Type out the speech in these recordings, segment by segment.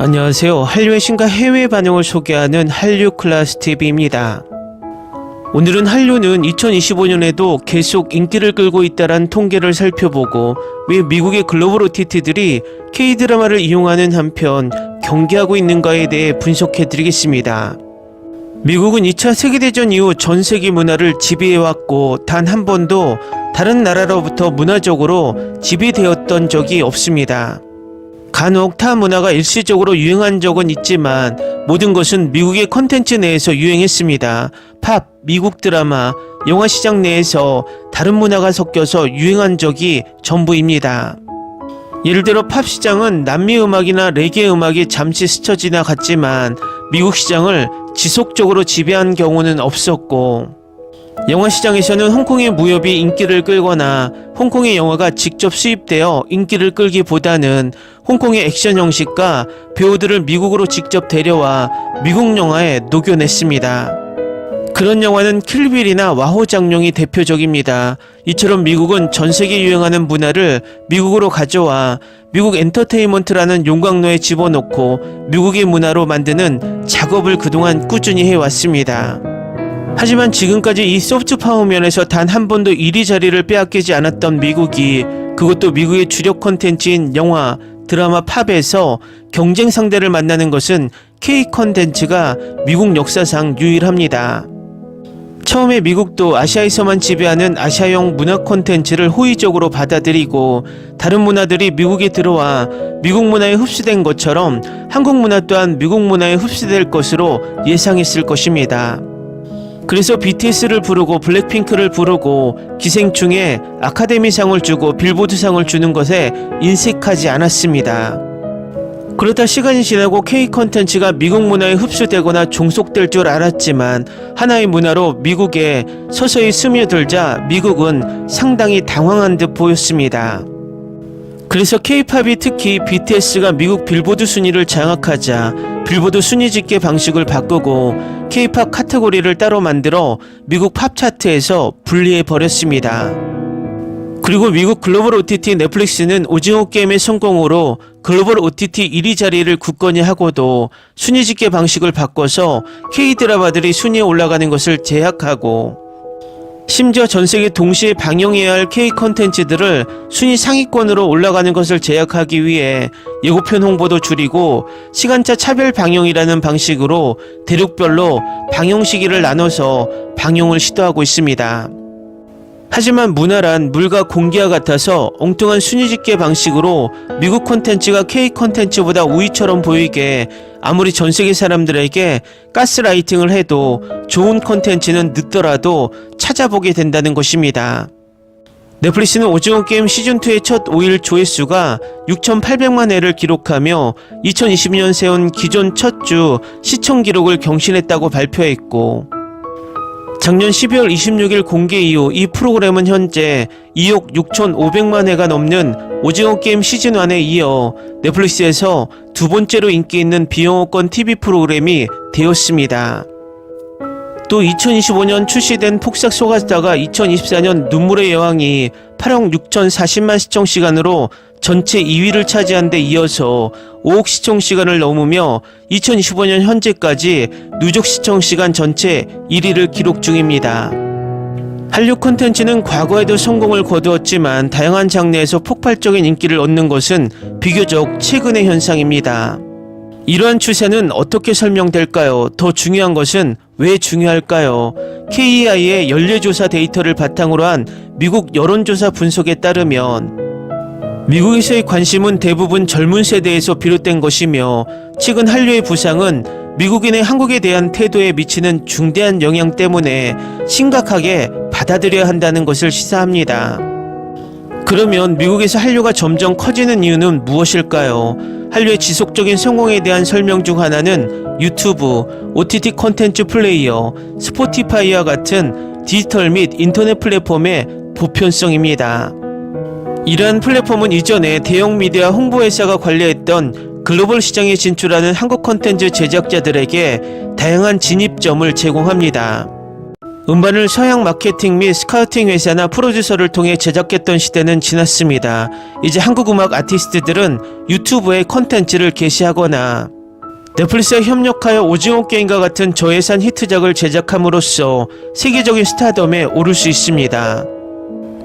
안녕하세요. 한류의 신과 해외 반응을 소개하는 한류클라스TV입니다. 오늘은 한류는 2025년에도 계속 인기를 끌고 있다는 통계를 살펴보고 왜 미국의 글로벌 OTT들이 K-드라마를 이용하는 한편 경계하고 있는가에 대해 분석해드리겠습니다. 미국은 2차 세계대전 이후 전 세계 문화를 지배해왔고 단 한 번도 다른 나라로부터 문화적으로 지배되었던 적이 없습니다. 간혹 타 문화가 일시적으로 유행한 적은 있지만 모든 것은 미국의 컨텐츠 내에서 유행했습니다. 팝, 미국 드라마, 영화 시장 내에서 다른 문화가 섞여서 유행한 적이 전부입니다. 예를 들어 팝 시장은 남미 음악이나 레게 음악이 잠시 스쳐 지나갔지만 미국 시장을 지속적으로 지배한 경우는 없었고, 영화 시장에서는 홍콩의 무협이 인기를 끌거나 홍콩의 영화가 직접 수입되어 인기를 끌기보다는 홍콩의 액션 형식과 배우들을 미국으로 직접 데려와 미국 영화에 녹여냈습니다. 그런 영화는 킬빌이나 와호장룡이 대표적입니다. 이처럼 미국은 전세계 유행하는 문화를 미국으로 가져와 미국 엔터테인먼트라는 용광로에 집어넣고 미국의 문화로 만드는 작업을 그동안 꾸준히 해왔습니다. 하지만 지금까지 이 소프트 파워 면에서 단 한 번도 1위 자리를 빼앗기지 않았던 미국이, 그것도 미국의 주력 콘텐츠인 영화, 드라마, 팝에서 경쟁 상대를 만나는 것은 K 콘텐츠가 미국 역사상 유일합니다. 처음에 미국도 아시아에서만 지배하는 아시아형 문화 콘텐츠를 호의적으로 받아들이고 다른 문화들이 미국에 들어와 미국 문화에 흡수된 것처럼 한국 문화 또한 미국 문화에 흡수될 것으로 예상했을 것입니다. 그래서 BTS를 부르고 블랙핑크를 부르고 기생충에 아카데미상을 주고 빌보드상을 주는 것에 인색하지 않았습니다. 그러다 시간이 지나고 K 콘텐츠가 미국 문화에 흡수되거나 종속될 줄 알았지만 하나의 문화로 미국에 서서히 스며들자 미국은 상당히 당황한 듯 보였습니다. 그래서 K-팝이 특히 BTS가 미국 빌보드 순위를 장악하자 빌보드 순위 집계 방식을 바꾸고 K-팝 카테고리를 따로 만들어 미국 팝 차트에서 분리해 버렸습니다. 그리고 미국 글로벌 OTT 넷플릭스는 오징어 게임의 성공으로 글로벌 OTT 1위 자리를 굳건히 하고도 순위 집계 방식을 바꿔서 K-드라마들이 순위에 올라가는 것을 제약하고, 심지어 전세계 동시에 방영해야 할 K 콘텐츠들을 순위 상위권으로 올라가는 것을 제약하기 위해 예고편 홍보도 줄이고 시간차 차별 방영이라는 방식으로 대륙별로 방영 시기를 나눠서 방영을 시도하고 있습니다. 하지만 문화란 물과 공기와 같아서 엉뚱한 순위 집계 방식으로 미국 콘텐츠가 K 콘텐츠보다 우위처럼 보이게 아무리 전세계 사람들에게 가스라이팅을 해도 좋은 콘텐츠는 늦더라도 찾아보게 된다는 것입니다. 넷플릭스는 오징어 게임 시즌2의 첫 5일 조회수가 6,800만 회를 기록하며 2020년 세운 기존 첫 주 시청 기록을 경신했다고 발표했고, 작년 12월 26일 공개 이후 이 프로그램은 현재 2억 6,500만 회가 넘는 오징어 게임 시즌1에 이어 넷플릭스에서 두 번째로 인기 있는 비영어권 TV 프로그램이 되었습니다. 또 2025년 출시된 폭삭 속았다가 2024년 눈물의 여왕이 8억 6,040만 시청 시간으로 전체 2위를 차지한 데 이어서 5억 시청 시간을 넘으며 2025년 현재까지 누적 시청 시간 전체 1위를 기록 중입니다. 한류 콘텐츠는 과거에도 성공을 거두었지만 다양한 장르에서 폭발적인 인기를 얻는 것은 비교적 최근의 현상입니다. 이러한 추세는 어떻게 설명될까요? 더 중요한 것은 왜 중요할까요? KEI의 연례조사 데이터를 바탕으로 한 미국 여론조사 분석에 따르면 미국에서의 관심은 대부분 젊은 세대에서 비롯된 것이며 최근 한류의 부상은 미국인의 한국에 대한 태도에 미치는 중대한 영향 때문에 심각하게 받아들여야 한다는 것을 시사합니다. 그러면 미국에서 한류가 점점 커지는 이유는 무엇일까요? 한류의 지속적인 성공에 대한 설명 중 하나는 유튜브, OTT 콘텐츠 플레이어, 스포티파이와 같은 디지털 및 인터넷 플랫폼의 보편성입니다. 이러한 플랫폼은 이전에 대형 미디어 홍보회사가 관리했던 글로벌 시장에 진출하는 한국 콘텐츠 제작자들에게 다양한 진입점을 제공합니다. 음반을 서양 마케팅 및 스카우팅 회사나 프로듀서를 통해 제작했던 시대는 지났습니다. 이제 한국 음악 아티스트들은 유튜브에 컨텐츠를 게시하거나 넷플릭스와 협력하여 오징어 게임과 같은 저예산 히트작을 제작함으로써 세계적인 스타덤에 오를 수 있습니다.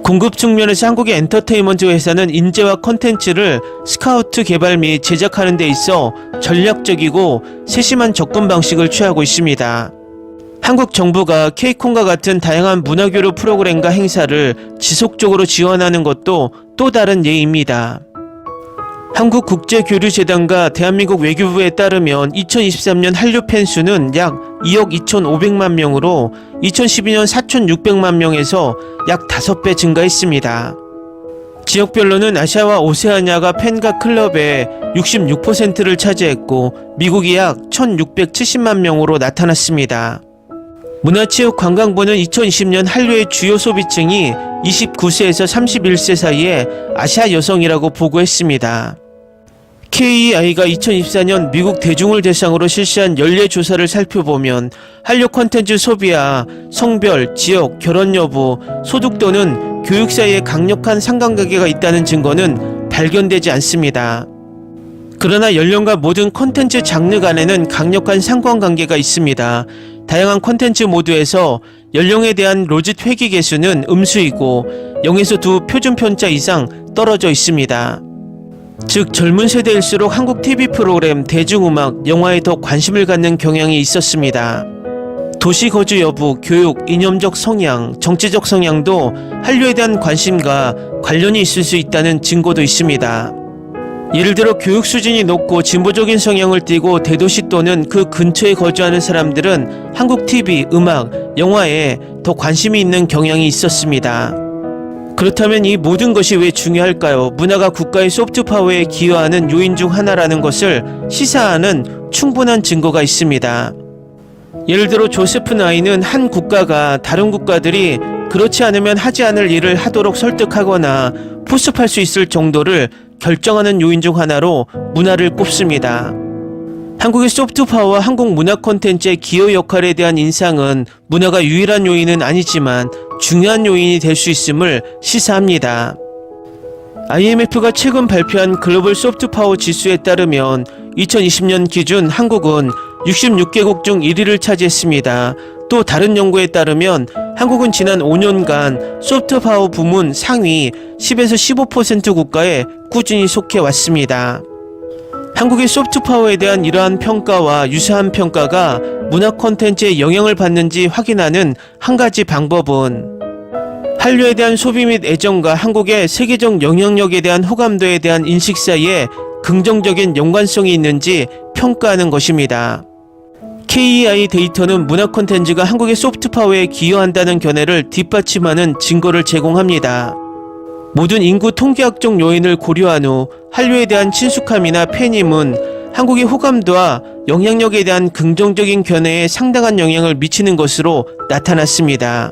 공급 측면에서 한국의 엔터테인먼트 회사는 인재와 컨텐츠를 스카우트 개발 및 제작하는 데 있어 전략적이고 세심한 접근 방식을 취하고 있습니다. 한국 정부가 K콘과 같은 다양한 문화교류 프로그램과 행사를 지속적으로 지원하는 것도 또 다른 예입니다. 한국국제교류재단과 대한민국 외교부에 따르면 2023년 한류 팬수는 약 2억 2,500만 명으로 2012년 4,600만 명에서 약 5배 증가했습니다. 지역별로는 아시아와 오세아니아가 팬과 클럽의 66%를 차지했고 미국이 약 1,670만 명으로 나타났습니다. 문화체육관광부는 2020년 한류의 주요 소비층이 29세에서 31세 사이의 아시아 여성이라고 보고했습니다. KEI가 2024년 미국 대중을 대상으로 실시한 연례조사를 살펴보면 한류 콘텐츠 소비와 성별, 지역, 결혼 여부, 소득 또는 교육 사이에 강력한 상관관계가 있다는 증거는 발견되지 않습니다. 그러나 연령과 모든 콘텐츠 장르 간에는 강력한 상관관계가 있습니다. 다양한 콘텐츠 모드에서 연령에 대한 로짓 회귀 개수는 음수이고 0에서 2 표준 편차 이상 떨어져 있습니다. 즉 젊은 세대일수록 한국 TV 프로그램, 대중음악, 영화에 더 관심을 갖는 경향이 있었습니다. 도시 거주 여부, 교육, 이념적 성향, 정치적 성향도 한류에 대한 관심과 관련이 있을 수 있다는 증거도 있습니다. 예를 들어 교육 수준이 높고 진보적인 성향을 띠고 대도시 또는 그 근처에 거주하는 사람들은 한국 TV, 음악, 영화에 더 관심이 있는 경향이 있었습니다. 그렇다면 이 모든 것이 왜 중요할까요? 문화가 국가의 소프트파워에 기여하는 요인 중 하나라는 것을 시사하는 충분한 증거가 있습니다. 예를 들어 조세프 나이는 한 국가가 다른 국가들이 그렇지 않으면 하지 않을 일을 하도록 설득하거나 포섭할 수 있을 정도를 결정하는 요인 중 하나로 문화를 꼽습니다. 한국의 소프트파워와 한국 문화 콘텐츠의 기여 역할에 대한 인상은 문화가 유일한 요인은 아니지만 중요한 요인이 될 수 있음을 시사합니다. IMF가 최근 발표한 글로벌 소프트파워 지수에 따르면 2020년 기준 한국은 66개국 중 1위를 차지했습니다. 또 다른 연구에 따르면 한국은 지난 5년간 소프트파워 부문 상위 10에서 15% 국가에 꾸준히 속해 왔습니다. 한국의 소프트파워에 대한 이러한 평가와 유사한 평가가 문화 콘텐츠에 영향을 받는지 확인하는 한 가지 방법은 한류에 대한 소비 및 애정과 한국의 세계적 영향력에 대한 호감도에 대한 인식 사이에 긍정적인 연관성이 있는지 평가하는 것입니다. KEI 데이터는 문화 콘텐츠가 한국의 소프트파워에 기여한다는 견해를 뒷받침하는 증거를 제공합니다. 모든 인구 통계학적 요인을 고려한 후 한류에 대한 친숙함이나 팬임은 한국의 호감도와 영향력에 대한 긍정적인 견해에 상당한 영향을 미치는 것으로 나타났습니다.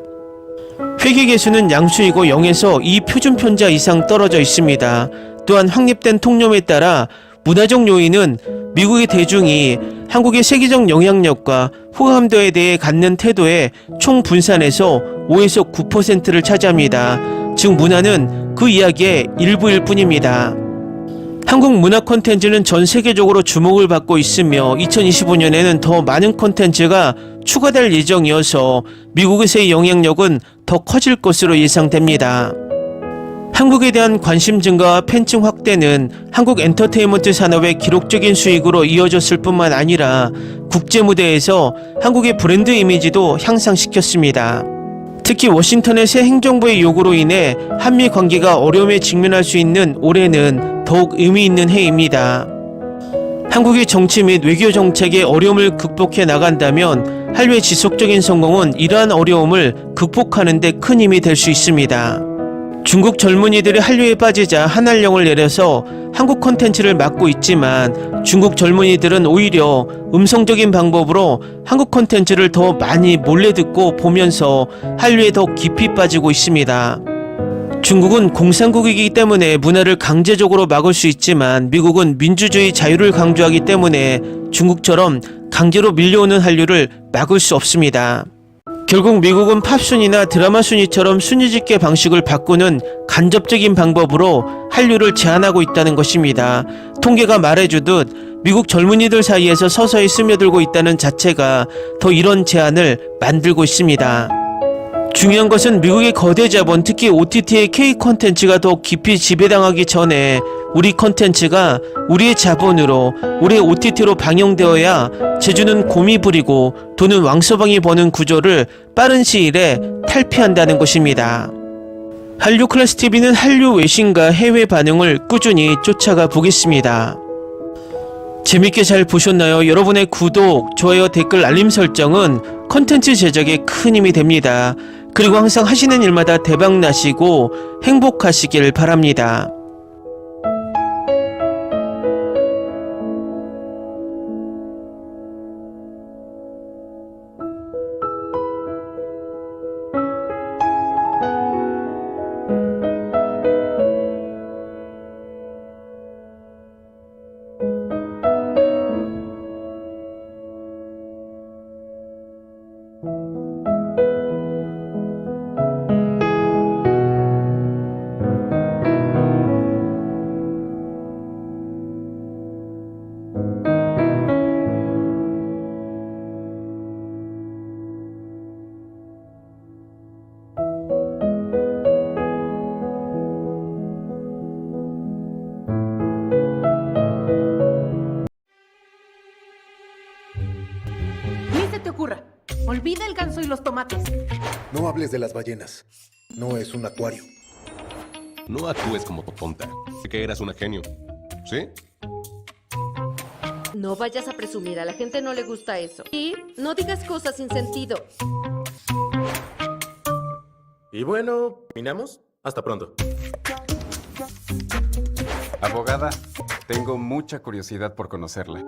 회귀 개수는 양수이고 0에서 2 표준 편차 이상 떨어져 있습니다. 또한 확립된 통념에 따라 문화적 요인은 미국의 대중이 한국의 세계적 영향력과 호감도에 대해 갖는 태도의 총 분산에서 5에서 9%를 차지합니다. 즉 문화는 그 이야기의 일부일 뿐입니다. 한국 문화 콘텐츠는 전 세계적으로 주목을 받고 있으며 2025년에는 더 많은 콘텐츠가 추가될 예정이어서 미국에서의 영향력은 더 커질 것으로 예상됩니다. 한국에 대한 관심 증가와 팬층 확대는 한국 엔터테인먼트 산업의 기록적인 수익으로 이어졌을 뿐만 아니라 국제 무대에서 한국의 브랜드 이미지도 향상시켰습니다. 특히 워싱턴의 새 행정부의 요구로 인해 한미 관계가 어려움에 직면할 수 있는 올해는 더욱 의미 있는 해입니다. 한국의 정치 및 외교 정책의 어려움을 극복해 나간다면 한류의 지속적인 성공은 이러한 어려움을 극복하는 데 큰 힘이 될 수 있습니다. 중국 젊은이들이 한류에 빠지자 한한령을 내려서 한국 콘텐츠를 막고 있지만 중국 젊은이들은 오히려 음성적인 방법으로 한국 콘텐츠를 더 많이 몰래 듣고 보면서 한류에 더 깊이 빠지고 있습니다. 중국은 공산국이기 때문에 문화를 강제적으로 막을 수 있지만 미국은 민주주의 자유를 강조하기 때문에 중국처럼 강제로 밀려오는 한류를 막을 수 없습니다. 결국 미국은 팝 순위나 드라마 순위처럼 순위 집계 방식을 바꾸는 간접적인 방법으로 한류를 제한하고 있다는 것입니다. 통계가 말해주듯 미국 젊은이들 사이에서 서서히 스며들고 있다는 자체가 더 이런 제한을 만들고 있습니다. 중요한 것은 미국의 거대 자본, 특히 OTT의 K 콘텐츠가 더 깊이 지배당하기 전에 우리 콘텐츠가 우리의 자본으로, 우리의 OTT로 방영되어야 제주는 곰이 부리고 돈은 왕서방이 버는 구조를 빠른 시일에 탈피한다는 것입니다. 한류 클래스 TV는 한류 외신과 해외 반응을 꾸준히 쫓아가 보겠습니다. 재밌게 잘 보셨나요? 여러분의 구독, 좋아요, 댓글, 알림 설정은 콘텐츠 제작에 큰 힘이 됩니다. 그리고 항상 하시는 일마다 대박 나시고 행복하시길 바랍니다. Ni se te ocurra. Olvida el ganso y los tomates. No hables de las ballenas. No es un acuario. No actúes como tonta. Sé que eras una genio. ¿Sí? No vayas a presumir, a la gente no le gusta eso. Y no digas cosas sin sentido. Y bueno, ¿terminamos? Hasta pronto. Abogada, tengo mucha curiosidad por conocerla.